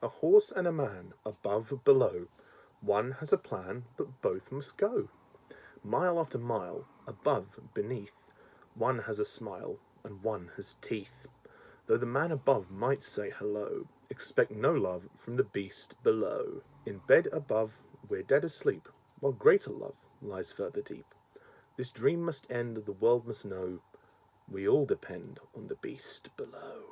A horse and a man, above, below. One has a plan, but both must go. Mile after mile, above, beneath. One has a smile, and one has teeth. Though the man above might say hello, expect no love from the beast below. In bed above, we're dead asleep, while greater love lies further deep. This dream must end, the world must know, we all depend on the beast below.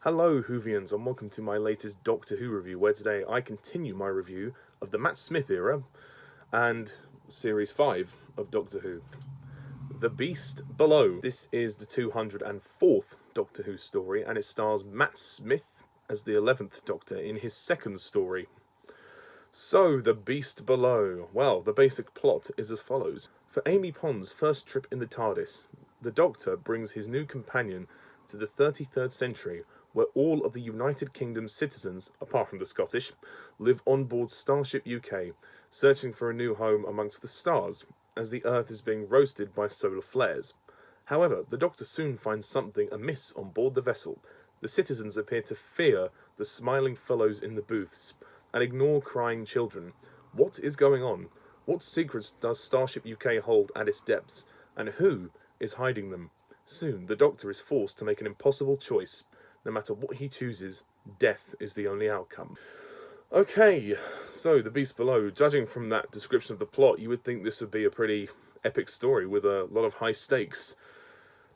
Hello Whovians and welcome to my latest Doctor Who review, where today I continue my review of the Matt Smith era and Series 5 of Doctor Who. The Beast Below. This is the 204th Doctor Who story and it stars Matt Smith as the 11th Doctor in his second story. So, The Beast Below. Well, the basic plot is as follows. For Amy Pond's first trip in the TARDIS, the Doctor brings his new companion to the 33rd century, where all of the United Kingdom's citizens, apart from the Scottish, live on board Starship UK, searching for a new home amongst the stars, as the Earth is being roasted by solar flares. However, the Doctor soon finds something amiss on board the vessel. The citizens appear to fear the smiling fellows in the booths, and ignore crying children. What is going on? What secrets does Starship UK hold at its depths, and who is hiding them? Soon, the Doctor is forced to make an impossible choice. No matter what he chooses, death is the only outcome. Okay, so The Beast Below. Judging from that description of the plot, you would think this would be a pretty epic story with a lot of high stakes.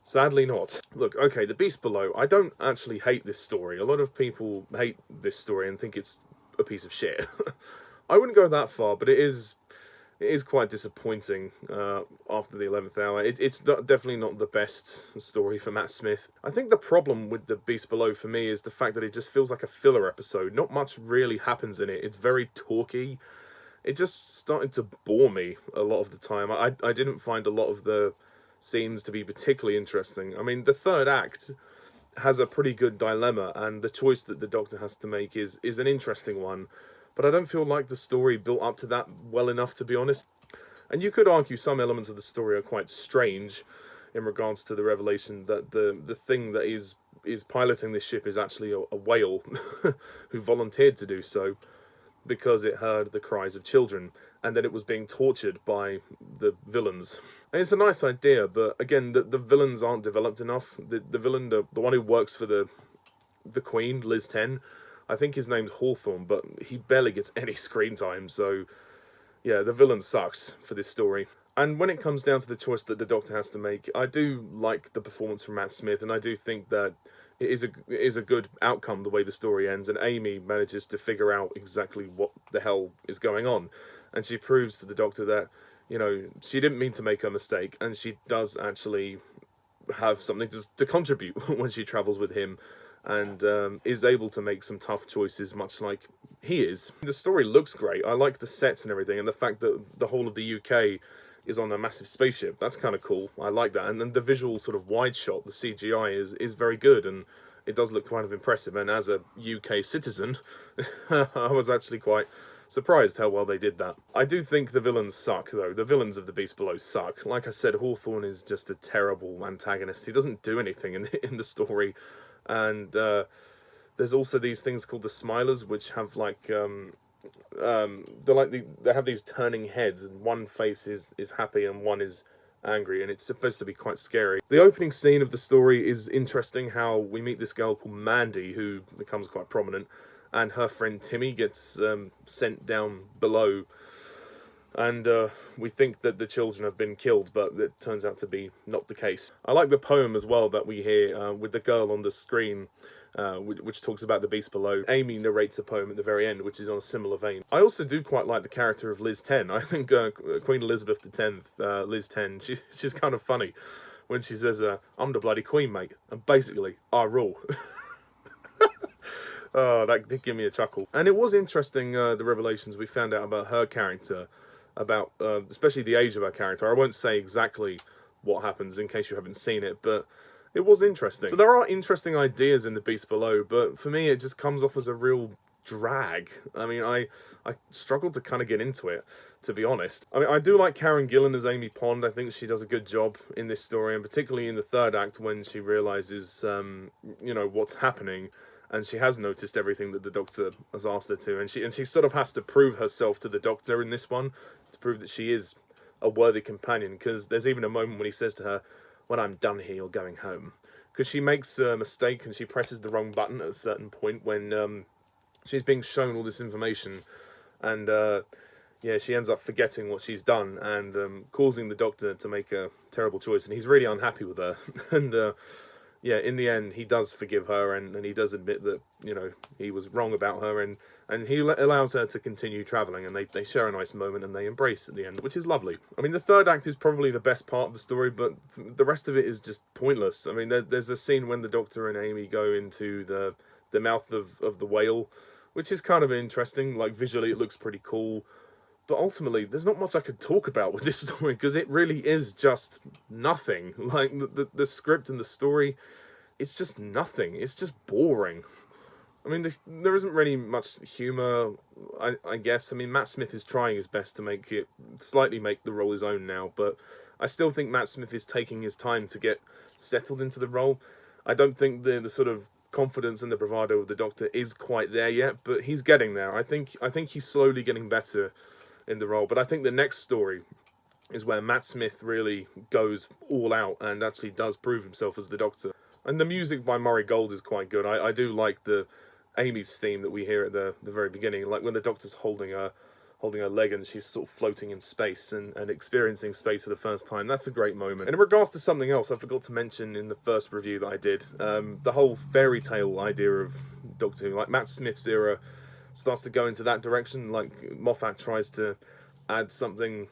Sadly not. Look, okay, The Beast Below, I don't actually hate this story. A lot of people hate this story and think it's a piece of shit. I wouldn't go that far, but it is quite disappointing after the 11th hour. It's definitely not the best story for Matt Smith. I think the problem with The Beast Below for me is the fact that it just feels like a filler episode. Not much really happens in it. It's very talky. It just started to bore me a lot of the time. I didn't find a lot of the scenes to be particularly interesting. I mean, the third act has a pretty good dilemma, and the choice that the Doctor has to make is an interesting one. But I don't feel like the story built up to that well enough, to be honest. And you could argue some elements of the story are quite strange in regards to the revelation that the thing that is piloting this ship is actually a whale who volunteered to do so because it heard the cries of children, and that it was being tortured by the villains. And it's a nice idea, but again, the villains aren't developed enough. The villain, the one who works for the Queen, Liz 10, I think his name's Hawthorne, but he barely gets any screen time, so yeah, the villain sucks for this story. And when it comes down to the choice that the Doctor has to make, I do like the performance from Matt Smith, and I do think that it is a good outcome the way the story ends, and Amy manages to figure out exactly what the hell is going on. And she proves to the Doctor that, you know, she didn't mean to make a mistake, and she does actually have something to contribute when she travels with him, and is able to make some tough choices, much like he is. The story looks great. I like the sets and everything, and the fact that the whole of the UK is on a massive spaceship. That's kind of cool. I like that. And then the visual sort of wide shot, the CGI is very good, and it does look kind of impressive. And as a UK citizen, I was actually quite surprised how well they did that. I do think the villains suck, though. The villains of The Beast Below suck. Like I said, Hawthorne is just a terrible antagonist. He doesn't do anything in the story. And there's also these things called the Smilers, which have like they have these turning heads, and one face is happy and one is angry, and it's supposed to be quite scary. The opening scene of the story is interesting. How we meet this girl called Mandy, who becomes quite prominent, and her friend Timmy gets sent down below. And we think that the children have been killed, but it turns out to be not the case. I like the poem as well that we hear with the girl on the screen which talks about the beast below. Amy narrates a poem at the very end, which is on a similar vein. I also do quite like the character of Liz 10. I think Queen Elizabeth X, Liz 10, she's kind of funny when she says, I'm the bloody queen, mate, and basically, I rule. Oh, that did give me a chuckle. And it was interesting, the revelations we found out about her character, about especially the age of her character. I won't say exactly what happens in case you haven't seen it, but it was interesting. So there are interesting ideas in The Beast Below, but for me it just comes off as a real drag. I mean, I struggled to kind of get into it, to be honest. I mean, I do like Karen Gillan as Amy Pond. I think she does a good job in this story, and particularly in the third act when she realises, you know, what's happening. And she has noticed everything that the Doctor has asked her to, and she sort of has to prove herself to the Doctor in this one, to prove that she is a worthy companion, because there's even a moment when he says to her, when I'm done here, you're going home. Because she makes a mistake and she presses the wrong button at a certain point when she's being shown all this information, and yeah, she ends up forgetting what she's done and causing the Doctor to make a terrible choice, and he's really unhappy with her. And yeah, in the end, he does forgive her, and he does admit that, you know, he was wrong about her, and he allows her to continue travelling, and they share a nice moment, and they embrace at the end, which is lovely. I mean, the third act is probably the best part of the story, but the rest of it is just pointless. I mean, there's a scene when the Doctor and Amy go into the mouth of the whale, which is kind of interesting. Like, visually, it looks pretty cool. But ultimately, there's not much I could talk about with this story, because it really is just nothing. Like, the script and the story, it's just nothing. It's just boring. I mean, there isn't really much humour, I guess. I mean, Matt Smith is trying his best to slightly make the role his own now, but I still think Matt Smith is taking his time to get settled into the role. I don't think the sort of confidence and the bravado of the Doctor is quite there yet, but he's getting there. I think he's slowly getting better in the role, but I think the next story is where Matt Smith really goes all out and actually does prove himself as the Doctor. And the music by Murray Gold is quite good. I do like the Amy's theme that we hear at the very beginning, like when the Doctor's holding her leg and she's sort of floating in space and experiencing space for the first time. That's a great moment. And in regards to something else I forgot to mention in the first review that I did, the whole fairy tale idea of Doctor Who, like Matt Smith's era starts to go into that direction. Like Moffat tries to add something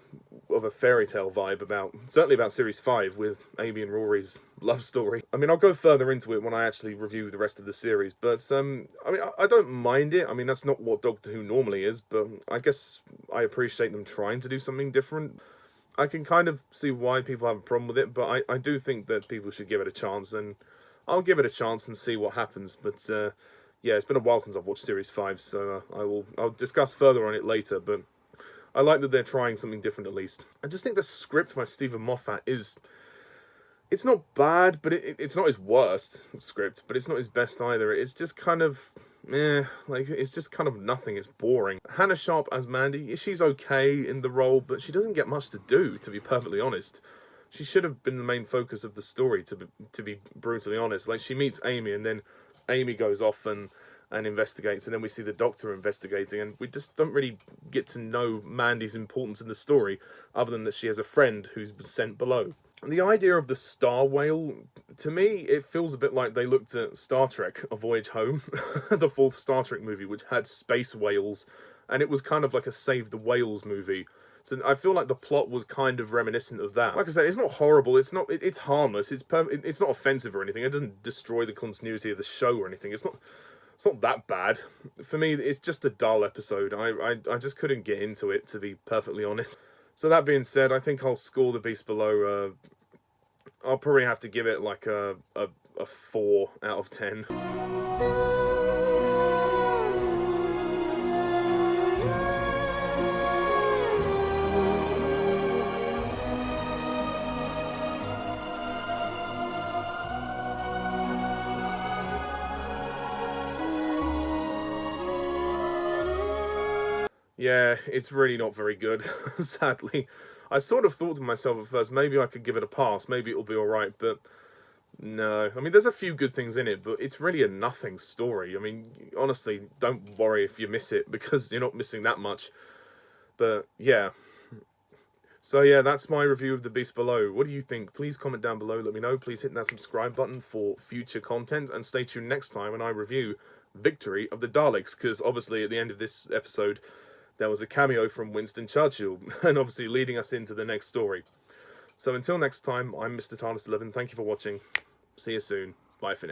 of a fairy tale vibe certainly about Series 5 with Amy and Rory's love story. I mean, I'll go further into it when I actually review the rest of the series, but I mean, I don't mind it. I mean, that's not what Doctor Who normally is, but I guess I appreciate them trying to do something different. I can kind of see why people have a problem with it, but I do think that people should give it a chance, and I'll give it a chance and see what happens. But yeah, it's been a while since I've watched Series 5, so I'll discuss further on it later, but I like that they're trying something different at least. I just think the script by Stephen Moffat it's not bad, but it's not his worst script, but it's not his best either. It's just kind of, like, it's just kind of nothing. It's boring. Hannah Sharp as Mandy, she's okay in the role, but she doesn't get much to do, to be perfectly honest. She should have been the main focus of the story, to be brutally honest. Like, she meets Amy, and then Amy goes off and investigates, and then we see the Doctor investigating, and we just don't really get to know Mandy's importance in the story, other than that she has a friend who's sent below. And the idea of the star whale, to me, it feels a bit like they looked at Star Trek, A Voyage Home, the fourth Star Trek movie, which had space whales, and it was kind of like a Save the Whales movie. So I feel like the plot was kind of reminiscent of that. Like I said, it's not horrible, it's harmless, it's not offensive or anything, it doesn't destroy the continuity of the show or anything, it's not that bad. For me, it's just a dull episode. I just couldn't get into it, to be perfectly honest. So that being said, I think I'll score The Beast Below. I'll probably have to give it like a 4 out of 10. Yeah, it's really not very good, sadly. I sort of thought to myself at first, maybe I could give it a pass, maybe it'll be alright, but no. I mean, there's a few good things in it, but it's really a nothing story. I mean, honestly, don't worry if you miss it, because you're not missing that much. But, yeah. So yeah, that's my review of The Beast Below. What do you think? Please comment down below, let me know. Please hit that subscribe button for future content, and stay tuned next time when I review Victory of the Daleks, because obviously at the end of this episode there was a cameo from Winston Churchill, and obviously leading us into the next story. So until next time, I'm Mr. TARDIS11. Thank you for watching. See you soon. Bye for now.